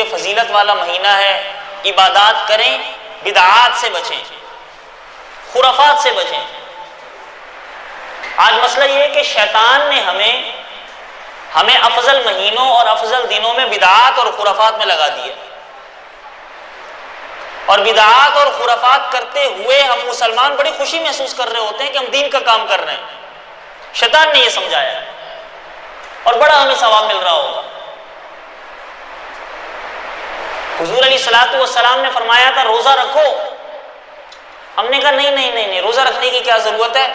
کیونکہ فضیلت والا مہینہ ہے، عبادات کریں، بدعات سے بچیں، خرافات سے بچیں۔ آج مسئلہ یہ ہے کہ شیطان نے ہمیں افضل مہینوں اور افضل دنوں میں بدعات اور خرافات میں لگا دیا، اور بدعات اور خرافات کرتے ہوئے ہم مسلمان بڑی خوشی محسوس کر رہے ہوتے ہیں کہ ہم دین کا کام کر رہے ہیں۔ شیطان نے یہ سمجھایا اور بڑا ہمیں ثواب مل رہا ہوگا۔ حضور علیہ الصلوۃ والسلام نے فرمایا تھا روزہ رکھو، ہم نے کہا نہیں، روزہ رکھنے کی کیا ضرورت ہے،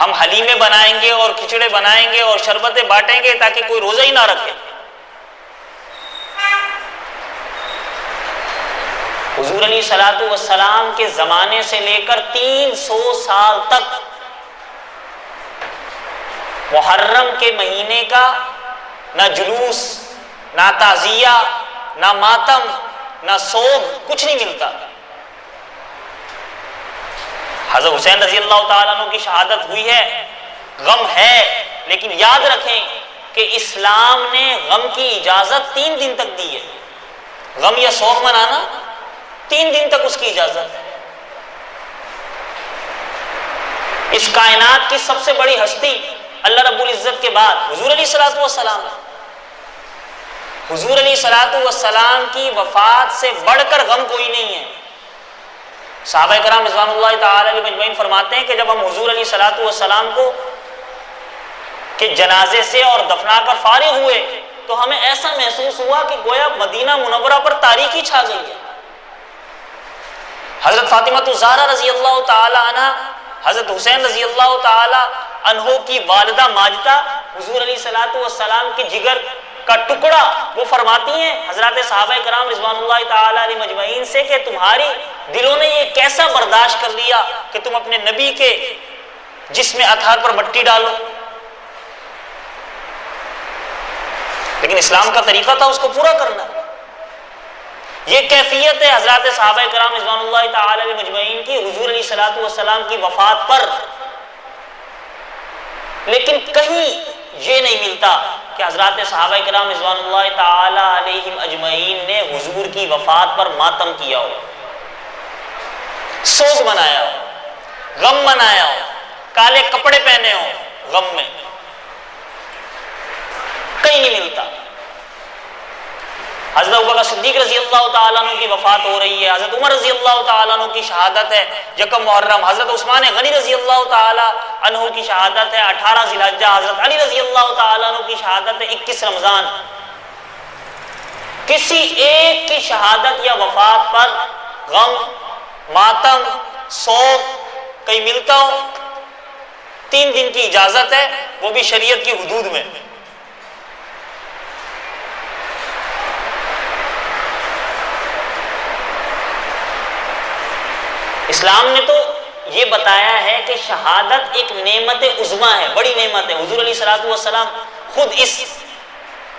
ہم حلیمے بنائیں گے اور کھچڑے بنائیں گے اور شربتیں بانٹیں گے تاکہ کوئی روزہ ہی نہ رکھے۔ حضور علیہ الصلوۃ والسلام کے زمانے سے لے کر 300 سال تک محرم کے مہینے کا نہ جلوس، نہ تعزیہ، نہ ماتم، نہ سوگ، کچھ نہیں ملتا۔ حضرت حسین رضی اللہ تعالیٰ عنہ کی شہادت ہوئی ہے، غم ہے، لیکن یاد رکھیں کہ اسلام نے غم کی اجازت 3 دن تک دی ہے۔ غم یا سوگ منانا 3 دن تک اس کی اجازت ہے۔ اس کائنات کی سب سے بڑی ہستی اللہ رب العزت کے بعد حضور علیہ الصلوۃ والسلام ہے۔ حضور علیہ الصلوۃ والسلام کی وفات سے بڑھ کر غم کوئی نہیں ہے۔ صحابہ کرام رضوان اللہ تعالی علیہم اجمعین فرماتے ہیں کہ جب ہم حضور علیہ الصلوۃ والسلام کو کے جنازے سے اور دفنا کر فارغ ہوئے تو ہمیں ایسا محسوس ہوا کہ گویا مدینہ منورہ پر تاریکی چھا گئی ہے۔ حضرت فاطمہ الزہرا رضی اللہ تعالی عنہ، حضرت حسین رضی اللہ تعالی عنہ کی والدہ ماجدہ، حضور علیہ الصلوۃ والسلام کے جگر کا ٹکڑا، وہ فرماتی ہیں حضرات صحابہ کرام رضوان اللہ تعالی علیہم اجمعین سے کہ تمہاری دلوں نے یہ کیسا برداشت کر لیا کہ تم اپنے نبی کے جسم اطہر پر مٹی ڈالو۔ لیکن اسلام کا طریقہ تھا اس کو پورا کرنا۔ یہ کیفیت ہے حضرات صحابہ کرام رضوان اللہ تعالی علیہم اجمعین کی حضور علیہ الصلوۃ والسلام کی وفات پر۔ لیکن کہیں یہ نہیں ملتا کہ حضرات صحابہ کرام رضوان اللہ تعالی علیہم اجمعین نے حضور کی وفات پر ماتم کیا ہو، سوگ منایا ہو، غم منایا ہو، کالے کپڑے پہنے ہو غم میں، کہیں نہیں ملتا۔ حضرت ابوبکر صدیق رضی اللہ تعالیٰ عنہ کی وفات ہو رہی ہے، حضرت عمر رضی اللہ تعالیٰ عنہ کی شہادت ہے 1 محرم، حضرت عثمان غنی رضی اللہ تعالیٰ عنہ کی شہادت ہے 18 ذی الحجہ، حضرت علی رضی اللہ تعالیٰ عنہ کی شہادت ہے 21 رمضان۔ کسی ایک کی شہادت یا وفات پر غم، ماتم، سوگ کہیں ملتا ہو؟ 3 دن کی اجازت ہے، وہ بھی شریعت کی حدود میں۔ اسلام نے تو یہ بتایا ہے کہ شہادت ایک نعمت عظمیٰ ہے، بڑی نعمت ہے۔ حضور علیہ الصلوۃ والسلام خود اس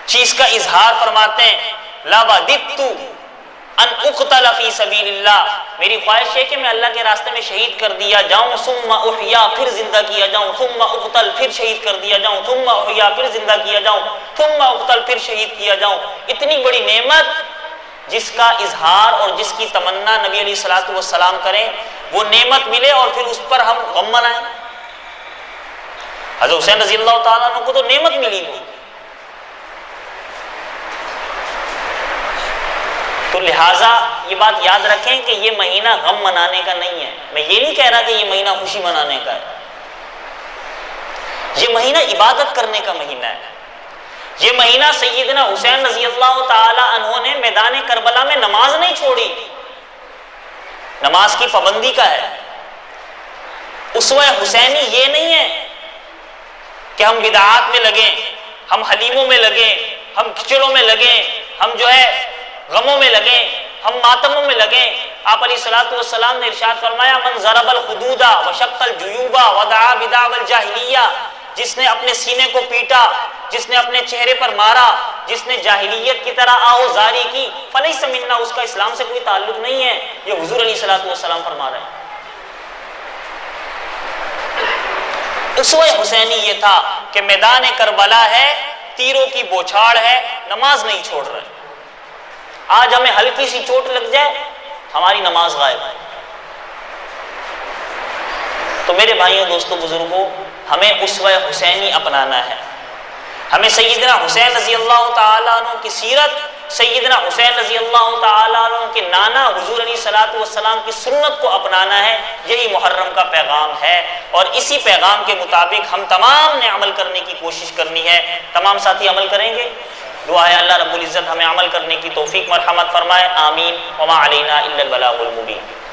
چیز کا اظہار فرماتے ہیں، لا وددت ان اقتل فی سبیل اللہ، میری خواہش ہے کہ میں اللہ کے راستے میں شہید کر دیا جاؤں، ثم احیا، پھر زندہ کیا جاؤں، ثم اقتل، پھر شہید کر دیا جاؤں، ثم احیا، پھر زندہ کیا جاؤں، ثم اقتل، پھر شہید کیا جاؤں۔ اتنی بڑی نعمت جس کا اظہار اور جس کی تمنا نبی علیہ الصلوۃ والسلام کریں، وہ نعمت ملے اور پھر اس پر ہم غم منائیں۔ حضرت حسین رضی اللہ تعالیٰ عنہ کو تو نعمت ملی ہوئی، تو لہٰذا یہ بات یاد رکھیں کہ یہ مہینہ غم منانے کا نہیں ہے۔ میں یہ نہیں کہہ رہا کہ یہ مہینہ خوشی منانے کا ہے، یہ مہینہ عبادت کرنے کا مہینہ ہے۔ یہ مہینہ سیدنا حسین رضی اللہ تعالی عنہ نے میدان کربلا میں نماز نہیں چھوڑی، نماز کی پابندی کا ہے۔ اسوہ حسینی یہ نہیں ہے کہ ہم بدعات میں لگیں، ہم حلیموں میں لگیں، ہم کھچڑوں میں لگیں، ہم غموں میں لگیں، ہم ماتموں میں لگیں۔ آپ علیہ الصلوۃ والسلام نے ارشاد فرمایا من ضرب الخدود وشق الجیوب ودعا بدعوى الجاہلیہ، جس نے اپنے سینے کو پیٹا، جس نے اپنے چہرے پر مارا، جس نے جاہلیت کی طرح آہوزاری کی، فلیس منا، اس کا اسلام سے کوئی تعلق نہیں ہے۔ یہ حضور علیہ الصلوۃ والسلام فرما رہے ہیں۔ اسوہ حسینی یہ تھا کہ میدان کربلا ہے، تیروں کی بوچھاڑ ہے، نماز نہیں چھوڑ رہے۔ آج ہمیں ہلکی سی چوٹ لگ جائے ہماری نماز غائب ہے۔ تو میرے بھائیوں، دوستوں، بزرگوں، ہمیں اسوہ حسینی اپنانا ہے۔ ہمیں سیدنا حسین رضی اللہ تعالیٰ عنہ کی سیرت، سیدنا حسین رضی اللہ تعالیٰ عنہ کے نانا حضور علیہ الصلوۃ والسلام کی سنت کو اپنانا ہے۔ یہی محرم کا پیغام ہے، اور اسی پیغام کے مطابق ہم تمام نے عمل کرنے کی کوشش کرنی ہے۔ تمام ساتھی عمل کریں گے؟ دعا ہے اللہ رب العزت ہمیں عمل کرنے کی توفیق مرحمت فرمائے، آمین۔ وما علینا الا البلاغ المبین۔